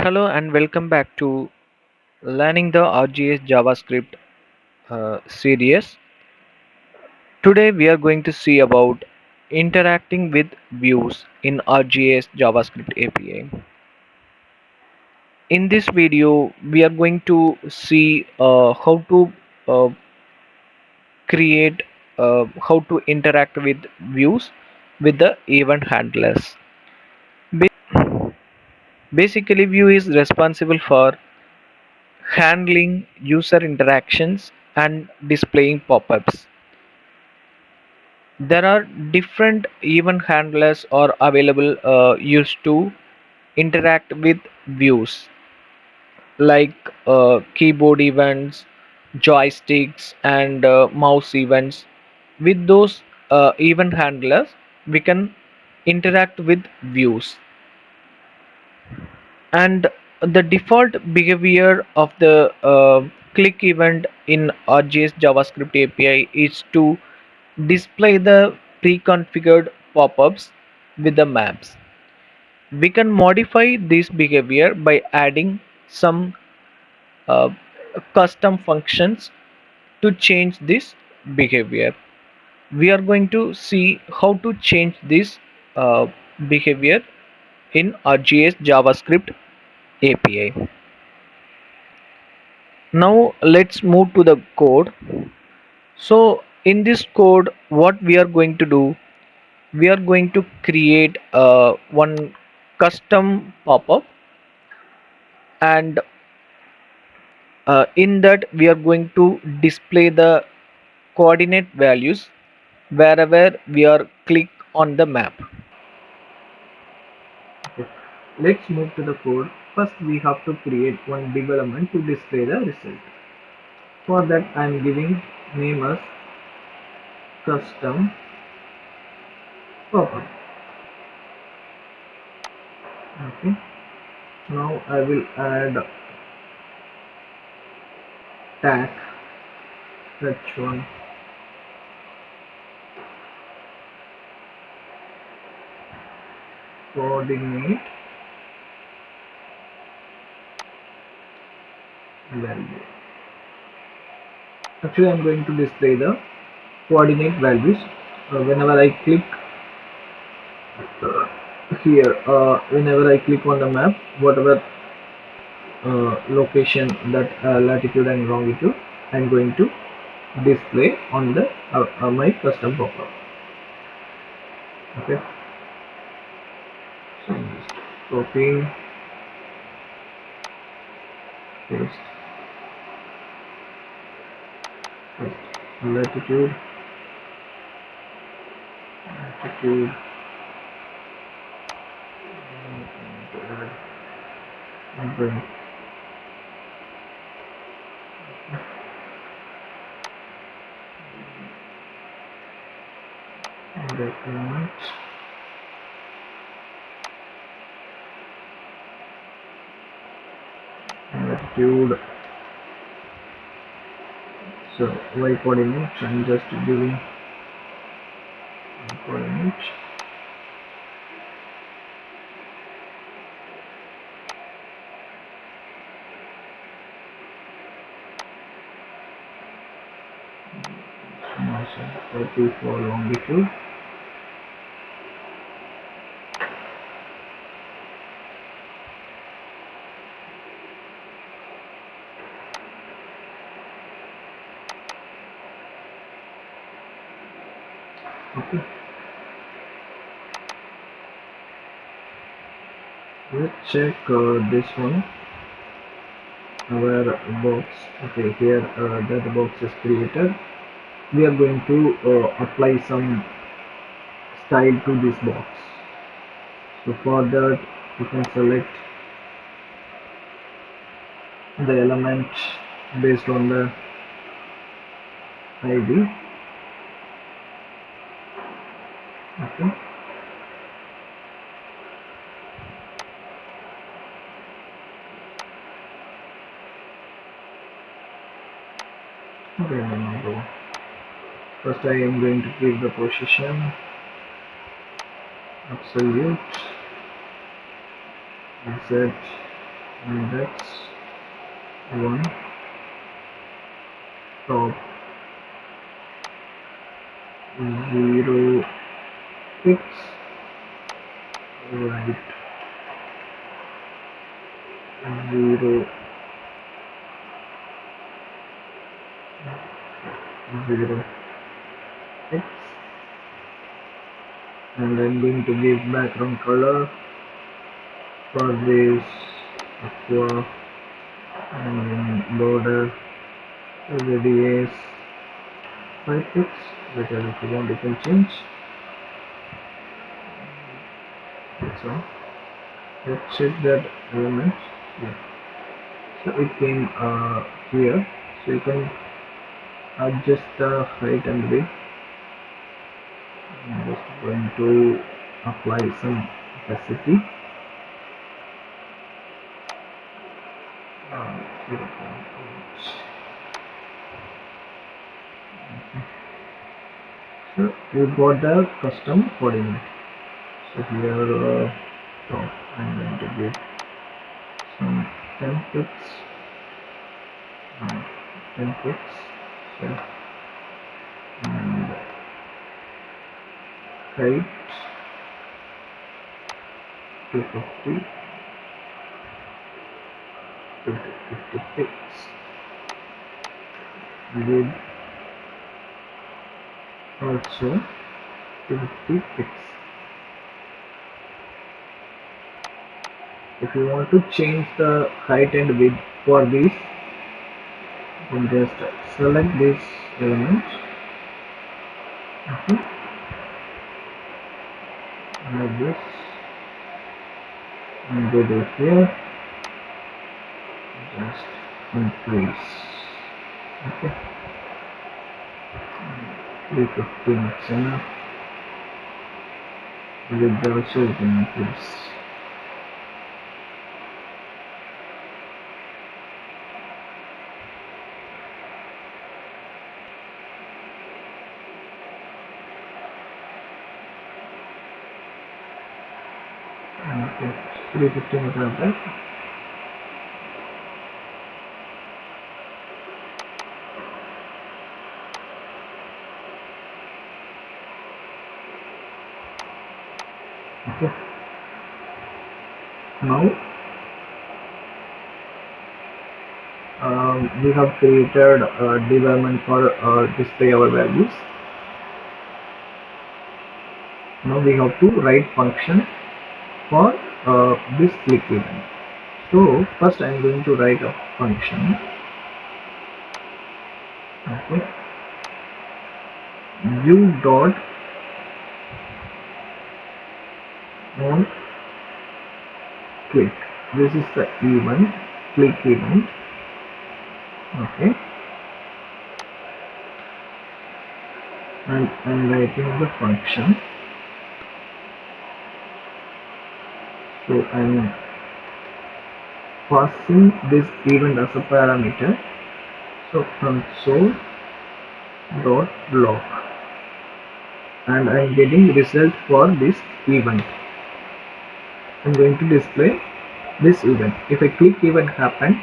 Hello and welcome back to Learning the ArcGIS JavaScript series. Today we are going to see about interacting with views in ArcGIS JavaScript API. In this video, we are going to see how to uh, create, how to interact with views with the event handlers. Basically, view is responsible for handling user interactions and displaying pop-ups. There are different event handlers are available used to interact with views like keyboard events, joysticks, and mouse events. With those event handlers, we can interact with views. And the default behavior of the click event in ArcGIS JavaScript API is to display the pre-configured pop-ups with the maps. We can modify this behavior by adding some uh, custom functions to change this behavior. We are going to see how to change this uh, behavior in ArcGIS JavaScript API. Now let's move to the code. So in this code, what we are going to do, we are going to create one custom pop-up, and in that we are going to display the coordinate values wherever we are click on the map. Okay. Let's move to the code. First we have to create one div element to display the result. For that I am giving name as custom pop-up. Okay. Now I will add tag h1 coordinate value. Actually I'm going to display the coordinate values whenever I click here, whenever I click on the map, whatever location, that latitude and longitude, I'm going to display on the my custom pop-up. Okay, so just copy, paste, latitude, latitude, and bring the element, latitude. So y coordinate, I'm just giving coordinate. Also 30 for longitude. Okay, let's check this one, our box. Okay, here that box is created. We are going to apply some style to this box. So for that you can select the element based on the ID. Okay, okay, now first I am going to give the position absolute, Z index 1 top 0 x right 0 0 x, and I'm going to give background color for this aqua, and then border radius 5 pixels, whatever if you want you can change. That's all. Let's check that element. Yeah. So it came here. So you can adjust the height and width. I'm just going to apply some opacity. 0.8. So we got the custom coordinate. So here top I'm going to give some 10 pixels, 10 pixels, so, and height 250 to 50 pixels, width also 250 pixels. If you want to change the height and width for this, you can just select this element. Okay. Like this, and go to here, just increase. Okay, 350 is enough. With the also you can increase. Okay, 350 is right. Okay, now we have created a environment for display our values. Now we have to write function for this click event. So first I am going to write a function. Okay, u dot on click. This is the event, click event. Okay, and I'm writing the function. So I'm passing this event as a parameter. So console dot log, and I'm getting result for this event. I'm going to display this event. If a click event happen,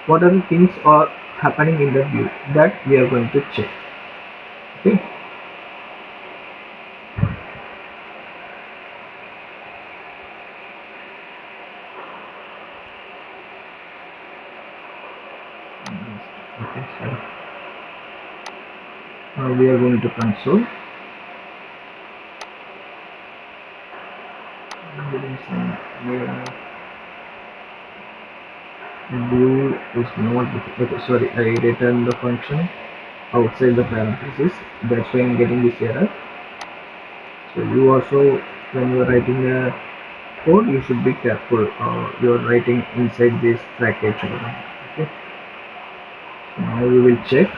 what are the things are happening in the view, that we are going to check. Okay, okay, so now we are going to console. View is not, okay, sorry, I returned the function outside the parenthesis, that's why I'm getting this error. So you also, when you are writing a code, you should be careful. You are writing inside this bracket. Okay, so now we will check.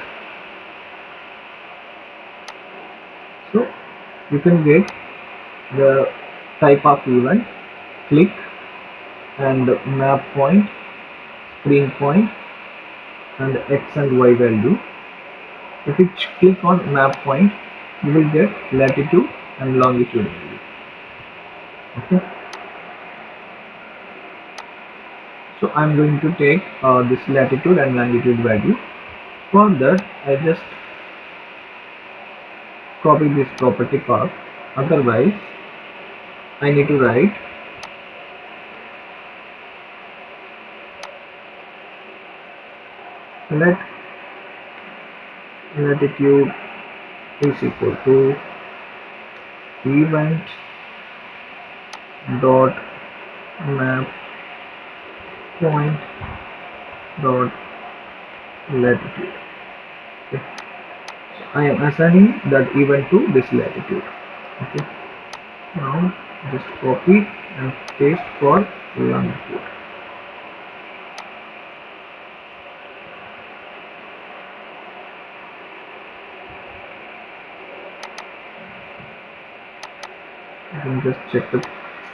So you can get the type of event, click, and map point, screen point, and x and y value. If you click on map point, you will get latitude and longitude value. Okay, So I'm going to take this latitude and longitude value. For that, I just copy this property path. Otherwise, I need to write let latitude is equal to event dot map point dot latitude. Okay. So I am assigning that event to this latitude. Okay. Now just copy and paste for longitude. You can just check the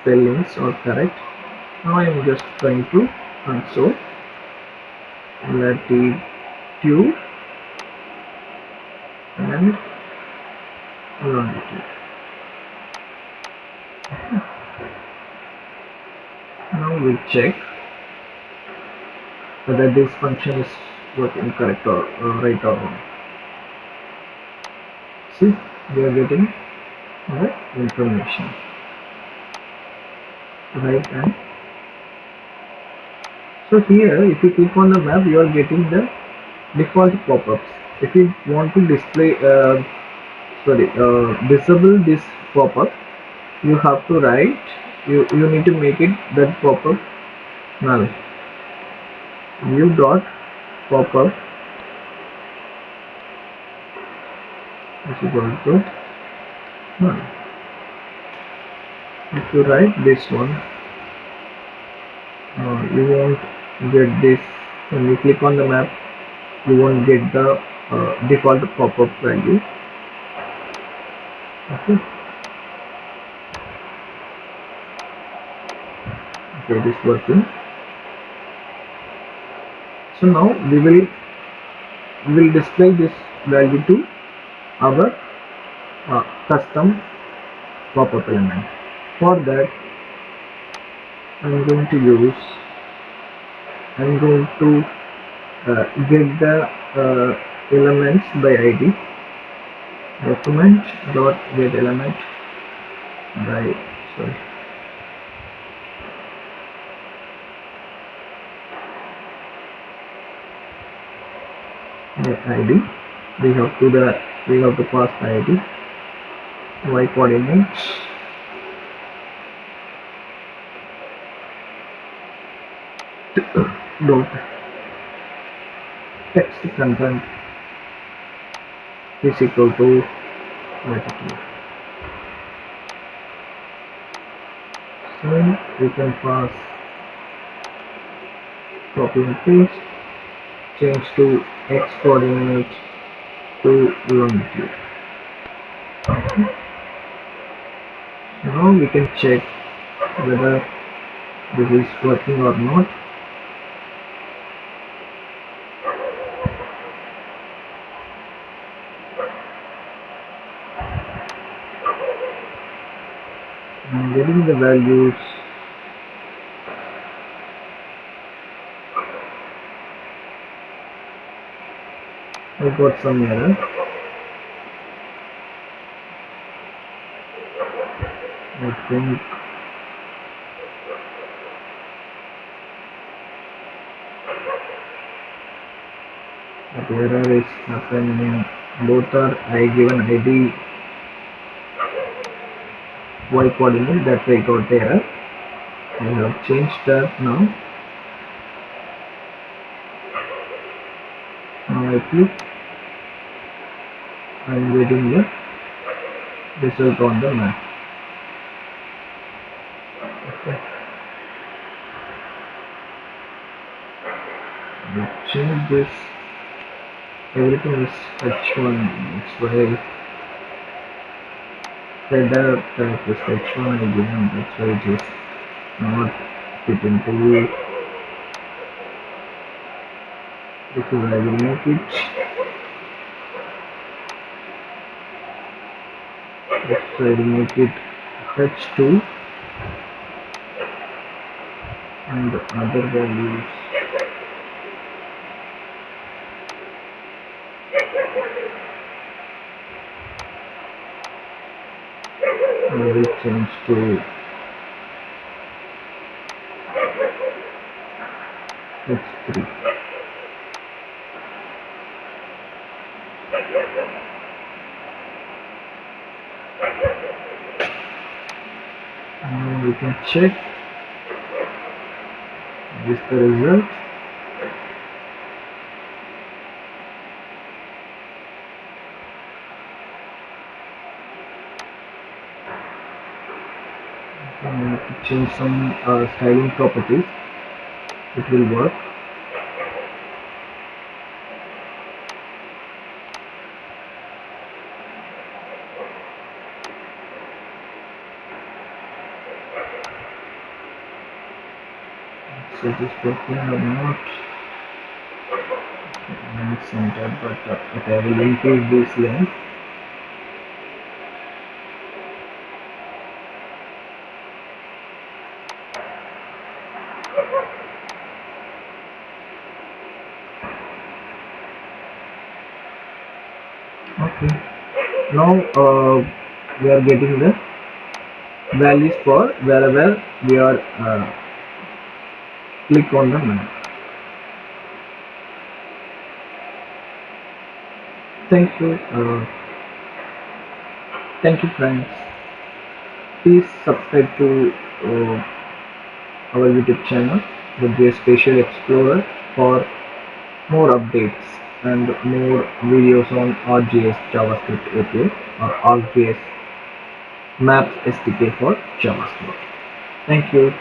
spellings are correct. Now I am just trying to console latitude and longitude. Now we check whether this function is working correct or right or wrong. See, we are getting the information right, and so here if you click on the map you are getting the default pop-ups. If you want to display disable this pop-up, you have to write, you need to make it that pop-up null. View dot pop-up is equal to null. If you write this one, you won't get this. When you click on the map, you won't get the default pop-up value. Okay. Okay, it is working. So now we will display this value to our custom pop-up element. For that, I'm going to get the elements by ID. Document dot get element by ID. We have to pass the ID. Y coordinates dot text content is equal to latitude. So we can pass, copy and paste, change to x coordinate to longitude. Now we can check whether this is working or not. I'm getting the values. I got some error. I think that error is happening. Both are I given ID y coordinate, that I got error. I have changed that now. Now I click. I am getting the result on the map. Okay. I change this. Everything is H1. That's why header type is H1 again. That's why it is not fit into view. Because I will make it. Let's try to make it H2 and other values will change to H3. Now we can check this the result. To change some styling properties, it will work. So this working or not? Not centered, but okay, I will increase this length. Okay. Now we are getting the values for wherever we are click on the map. Thank you. Thank you, friends. Please subscribe to our YouTube channel, the Geospatial Explorer, for more updates and more videos on ArcGIS JavaScript API or ArcGIS Maps SDK for JavaScript. Thank you.